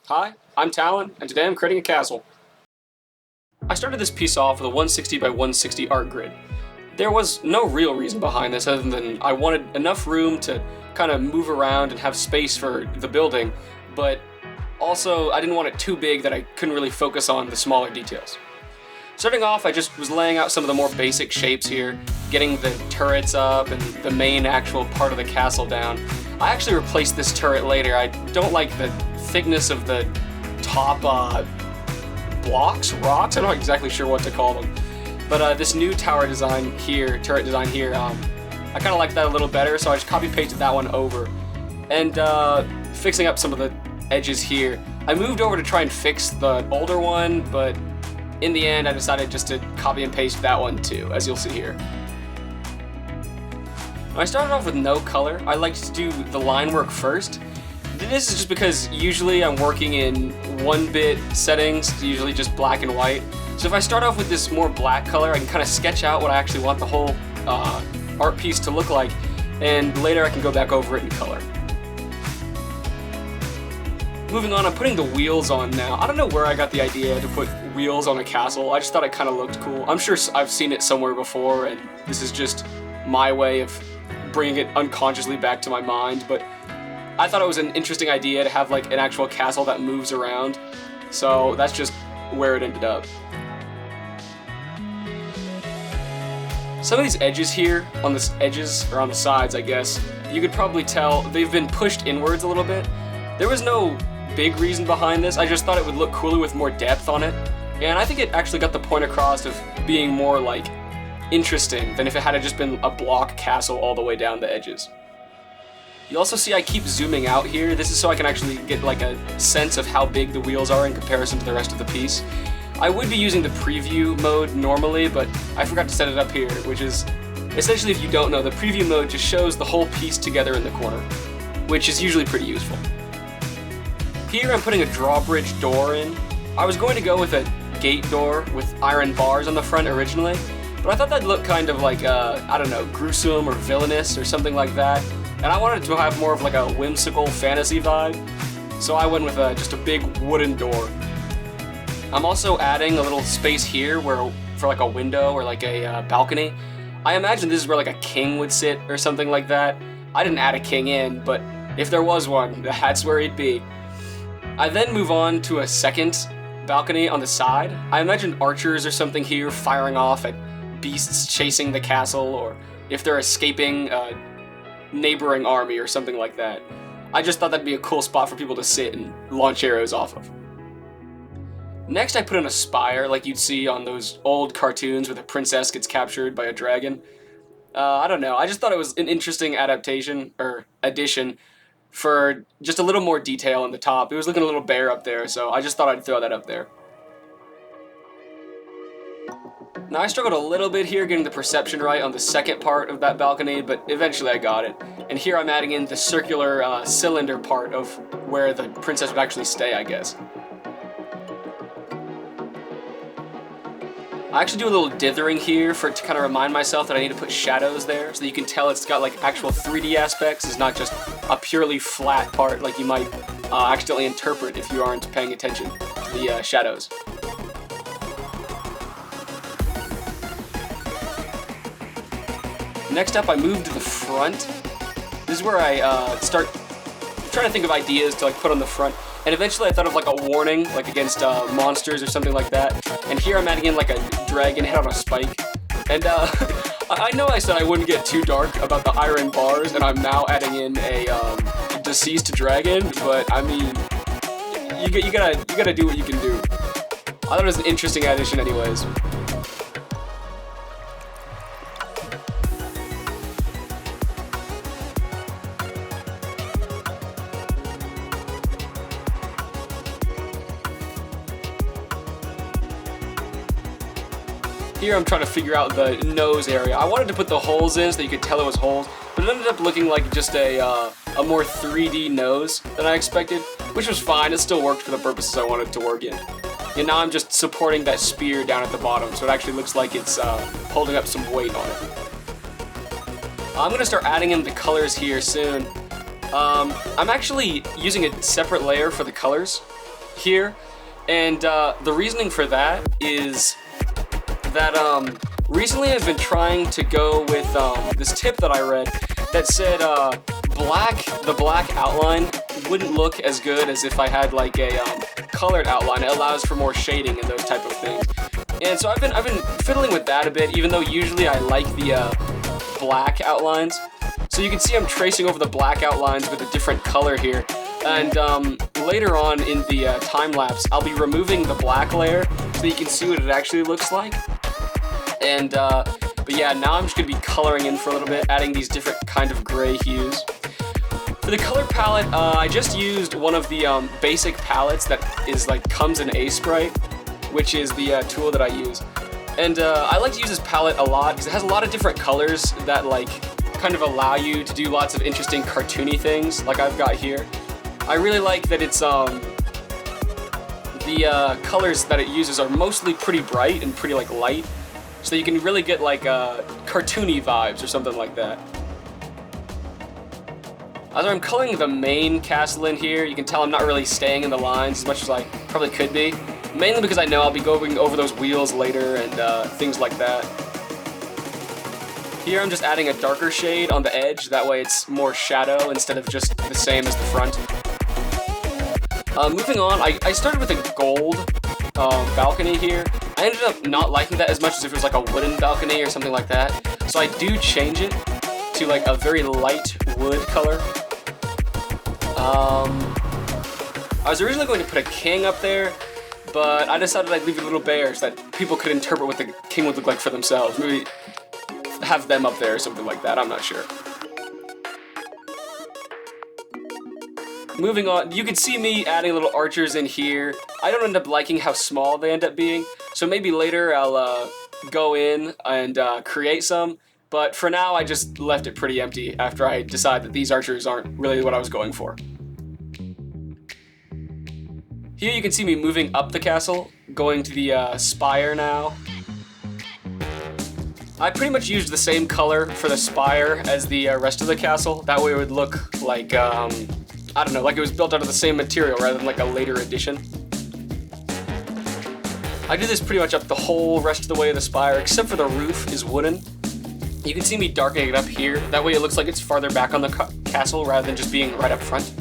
Hi, I'm Talon, and today I'm creating a castle. I started this piece off with a 160 by 160 art grid. There was no real reason behind this other than I wanted enough room to kind of move around and have space for the building, but also I didn't want it too big that I couldn't really focus on the smaller details. Starting off, I just was laying out some of the more basic shapes here, getting the turrets up and the main actual part of the castle down. I actually replaced this turret later. I don't like the thickness of the top rocks? I'm not exactly sure what to call them. But this new turret design here, I kind of like that a little better, so I just copy-pasted that one over. And fixing up some of the edges here. I moved over to try and fix the older one, but in the end I decided just to copy and paste that one too, as you'll see here. I started off with no color. I like to do the line work first. This is just because usually I'm working in 1-bit settings, usually just black and white. So if I start off with this more black color, I can kind of sketch out what I actually want the whole art piece to look like, and later I can go back over it in color. Moving on, I'm putting the wheels on now. I don't know where I got the idea to put wheels on a castle. I just thought it kind of looked cool. I'm sure I've seen it somewhere before, and this is just my way of bringing it unconsciously back to my mind, but I thought it was an interesting idea to have like an actual castle that moves around, so that's just where it ended up. Some of these edges here, on the sides I guess, you could probably tell they've been pushed inwards a little bit. There was no big reason behind this, I just thought it would look cooler with more depth on it, and I think it actually got the point across of being more like interesting than if it had just been a block castle all the way down the edges. You also see I keep zooming out here. This is so I can actually get like a sense of how big the wheels are in comparison to the rest of the piece. I would be using the preview mode normally, but I forgot to set it up here, which is essentially, if you don't know, the preview mode just shows the whole piece together in the corner, which is usually pretty useful. Here I'm putting a drawbridge door in. I was going to go with a gate door with iron bars on the front originally, but I thought that'd look kind of like, I don't know, gruesome or villainous or something like that. And I wanted to have more of like a whimsical fantasy vibe, so I went with just a big wooden door. I'm also adding a little space here for like a window or like a balcony. I imagine this is where like a king would sit or something like that. I didn't add a king in, but if there was one, that's where he'd be. I then move on to a second balcony on the side. I imagine archers or something here firing off at beasts chasing the castle, or if they're escaping neighboring army or something like that. I just thought that'd be a cool spot for people to sit and launch arrows off of. Next I put in a spire like you'd see on those old cartoons where the princess gets captured by a dragon. I don't know, I just thought it was an interesting addition for just a little more detail on the top. It was looking a little bare up there, so I just thought I'd throw that up there. Now I struggled a little bit here getting the perception right on the second part of that balcony, but eventually I got it. And here I'm adding in the circular cylinder part of where the princess would actually stay, I guess. I actually do a little dithering here to kind of remind myself that I need to put shadows there, so that you can tell it's got like actual 3D aspects. It's not just a purely flat part like you might accidentally interpret if you aren't paying attention to the shadows. Next up, I move to the front. This is where I start trying to think of ideas to like put on the front. And eventually I thought of like a warning, like against monsters or something like that. And here I'm adding in like a dragon head on a spike. And I know I said I wouldn't get too dark about the iron bars, and I'm now adding in a deceased dragon. But I mean, you gotta do what you can do. I thought it was an interesting addition, anyways. Here I'm trying to figure out the nose area. I wanted to put the holes in so that you could tell it was holes, but it ended up looking like just a more 3D nose than I expected, which was fine. It still worked for the purposes I wanted it to work in. And now I'm just supporting that spear down at the bottom, so it actually looks like it's holding up some weight on it. I'm going to start adding in the colors here soon. I'm actually using a separate layer for the colors. here. And the reasoning for that is that recently I've been trying to go with this tip that I read that said the black outline wouldn't look as good as if I had like a colored outline. It allows for more shading and those type of things. And so I've been fiddling with that a bit, even though usually I like the black outlines. So you can see I'm tracing over the black outlines with a different color here. And later on in the time lapse, I'll be removing the black layer so you can see what it actually looks like. And but yeah, now I'm just gonna be coloring in for a little bit, adding these different kind of gray hues. For the color palette, I just used one of the basic palettes that is like comes in Sprite, which is the tool that I use. And I like to use this palette a lot because it has a lot of different colors that like kind of allow you to do lots of interesting cartoony things like I've got here. I really like that it's the colors that it uses are mostly pretty bright and pretty like light, so you can really get like cartoony vibes or something like that. As I'm coloring the main castle in here, you can tell I'm not really staying in the lines as much as I probably could be. Mainly because I know I'll be going over those wheels later and things like that. Here I'm just adding a darker shade on the edge, that way it's more shadow instead of just the same as the front. Moving on, I started with a gold balcony here. I ended up not liking that as much as if it was like a wooden balcony or something like that. So I do change it to like a very light wood color. I was originally going to put a king up there, but I decided I'd leave a little bear so that people could interpret what the king would look like for themselves. Maybe have them up there or something like that, I'm not sure. Moving on, you can see me adding little archers in here. I don't end up liking how small they end up being, so maybe later I'll go in and create some, but for now I just left it pretty empty after I decided that these archers aren't really what I was going for. Here you can see me moving up the castle, going to the spire now. I pretty much used the same color for the spire as the rest of the castle. That way it would look like, I don't know, like it was built out of the same material rather than like a later addition. I did this pretty much up the whole rest of the way of the spire, except for the roof is wooden. You can see me darkening it up here. That way it looks like it's farther back on the castle rather than just being right up front.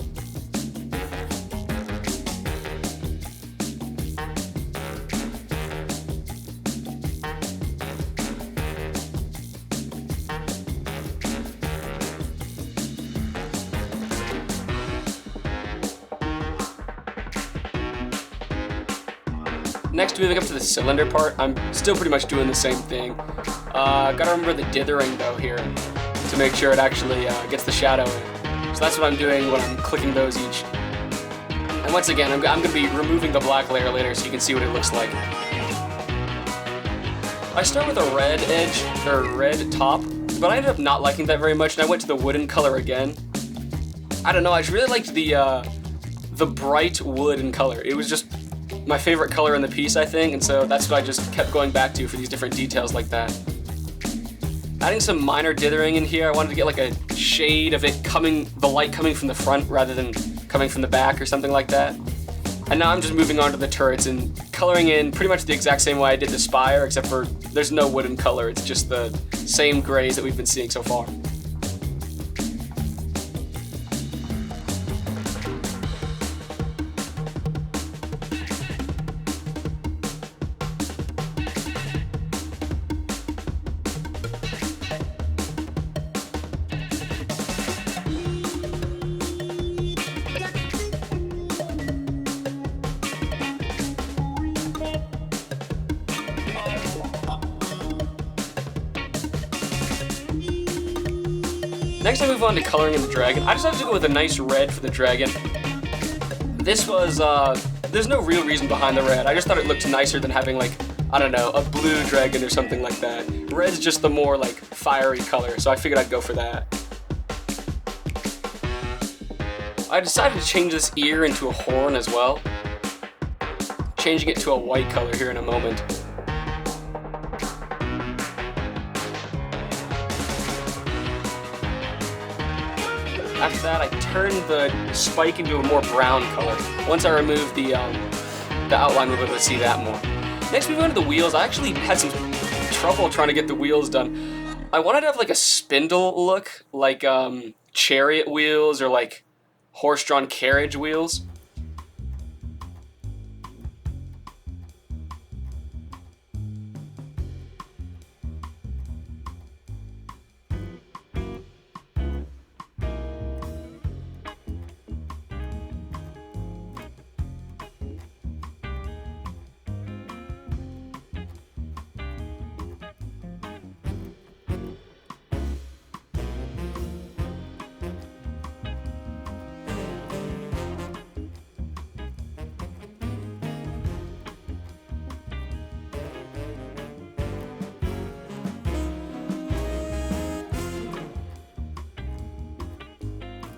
Next, moving up to the cylinder part, I'm still pretty much doing the same thing. Gotta remember the dithering though here to make sure it actually gets the shadow in. So that's what I'm doing when I'm clicking those each. And once again, I'm gonna be removing the black layer later so you can see what it looks like. I start with a red edge, or red top, but I ended up not liking that very much and I went to the wooden color again. I don't know, I just really liked the bright wooden color. It was just my favorite color in the piece, I think, and so that's what I just kept going back to for these different details like that. Adding some minor dithering in here, I wanted to get like a shade of it the light coming from the front rather than coming from the back or something like that. And now I'm just moving on to the turrets and coloring in pretty much the exact same way I did the spire, except for there's no wooden color, it's just the same grays that we've been seeing so far. Next I move on to coloring in the dragon. I decided to go with a nice red for the dragon. This was, there's no real reason behind the red. I just thought it looked nicer than having like, I don't know, a blue dragon or something like that. Red's just the more like fiery color, so I figured I'd go for that. I decided to change this ear into a horn as well. Changing it to a white color here in a moment. After that, I turned the spike into a more brown color. Once I removed the outline, we'll be able to see that more. Next, we go into the wheels. I actually had some trouble trying to get the wheels done. I wanted to have like a spindle look, like chariot wheels or like horse-drawn carriage wheels.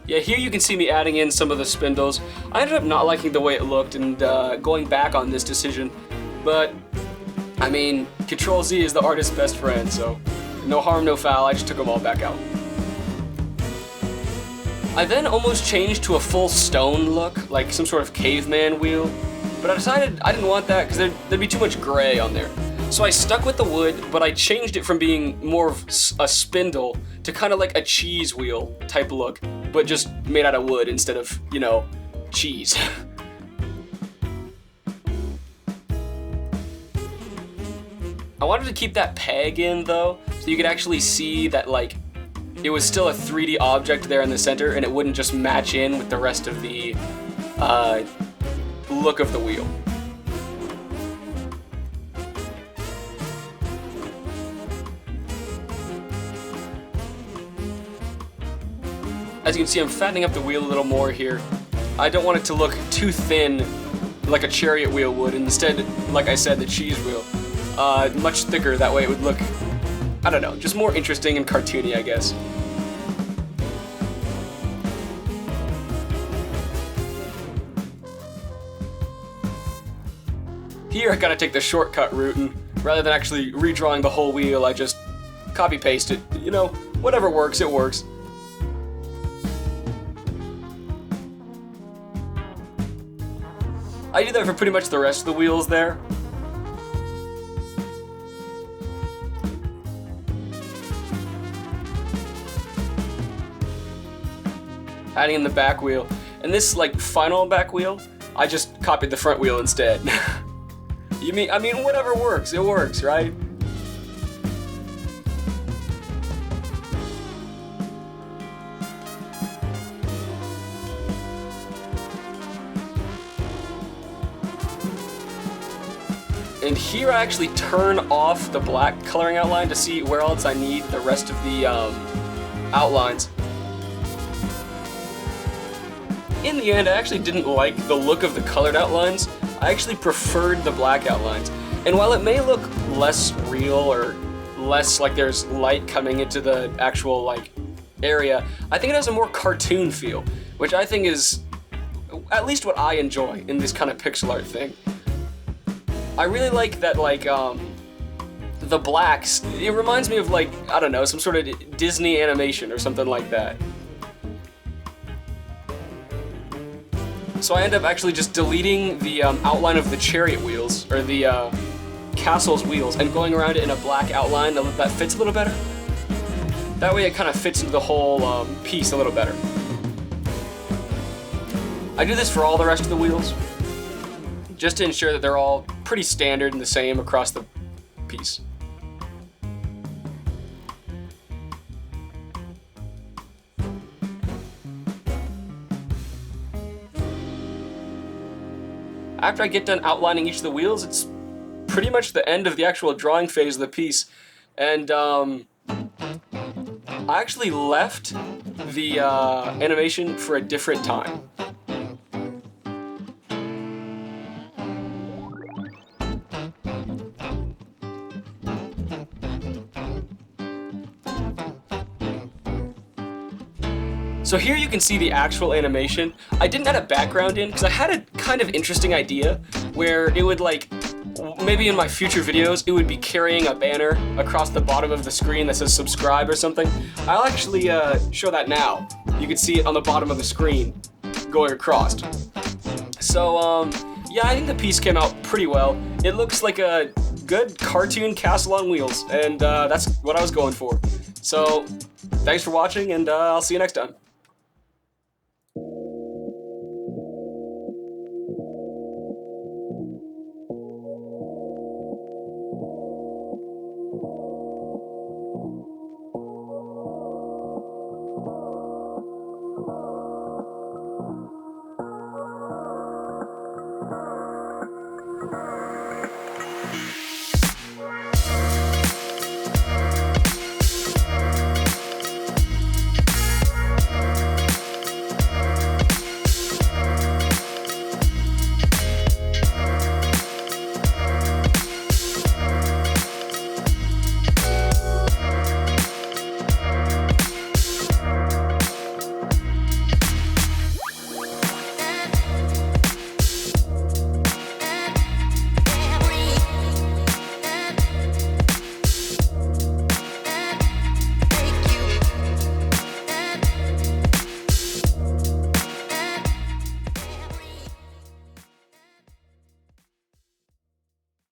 Yeah, here you can see me adding in some of the spindles. I ended up not liking the way it looked and going back on this decision, but I mean, Control Z is the artist's best friend, so no harm, no foul. I just took them all back out. I then almost changed to a full stone look, like some sort of caveman wheel, but I decided I didn't want that because there'd be too much gray on there. So I stuck with the wood, but I changed it from being more of a spindle to kind of like a cheese wheel type look, but just made out of wood instead of, you know, cheese. I wanted to keep that peg in though, so you could actually see that like it was still a 3D object there in the center and it wouldn't just match in with the rest of the look of the wheel. As you can see, I'm fattening up the wheel a little more here. I don't want it to look too thin like a chariot wheel would. Instead, like I said, the cheese wheel. Much thicker, that way it would look, I don't know, just more interesting and cartoony, I guess. Here I gotta take the shortcut route, and rather than actually redrawing the whole wheel, I just copy-paste it. You know, whatever works, it works. I do that for pretty much the rest of the wheels there. Adding in the back wheel. And this like final back wheel, I just copied the front wheel instead. I mean whatever works, it works, right? And here I actually turn off the black coloring outline to see where else I need the rest of the outlines. In the end, I actually didn't like the look of the colored outlines. I actually preferred the black outlines. And while it may look less real or less like there's light coming into the actual like area, I think it has a more cartoon feel, which I think is at least what I enjoy in this kind of pixel art thing. I really like that, like, the blacks, it reminds me of, like, I don't know, some sort of Disney animation or something like that. So I end up actually just deleting the outline of the chariot wheels, or the castle's wheels, and going around it in a black outline that fits a little better. That way it kind of fits into the whole piece a little better. I do this for all the rest of the wheels, just to ensure that they're all pretty standard and the same across the piece. After I get done outlining each of the wheels, it's pretty much the end of the actual drawing phase of the piece. And I actually left the animation for a different time. So here you can see the actual animation. I didn't add a background in because I had a kind of interesting idea where it would like, maybe in my future videos, it would be carrying a banner across the bottom of the screen that says subscribe or something. I'll actually show that now. you could see it on the bottom of the screen going across. So, yeah, I think the piece came out pretty well. It looks like a good cartoon castle on wheels, and that's what I was going for. So, thanks for watching, and I'll see you next time.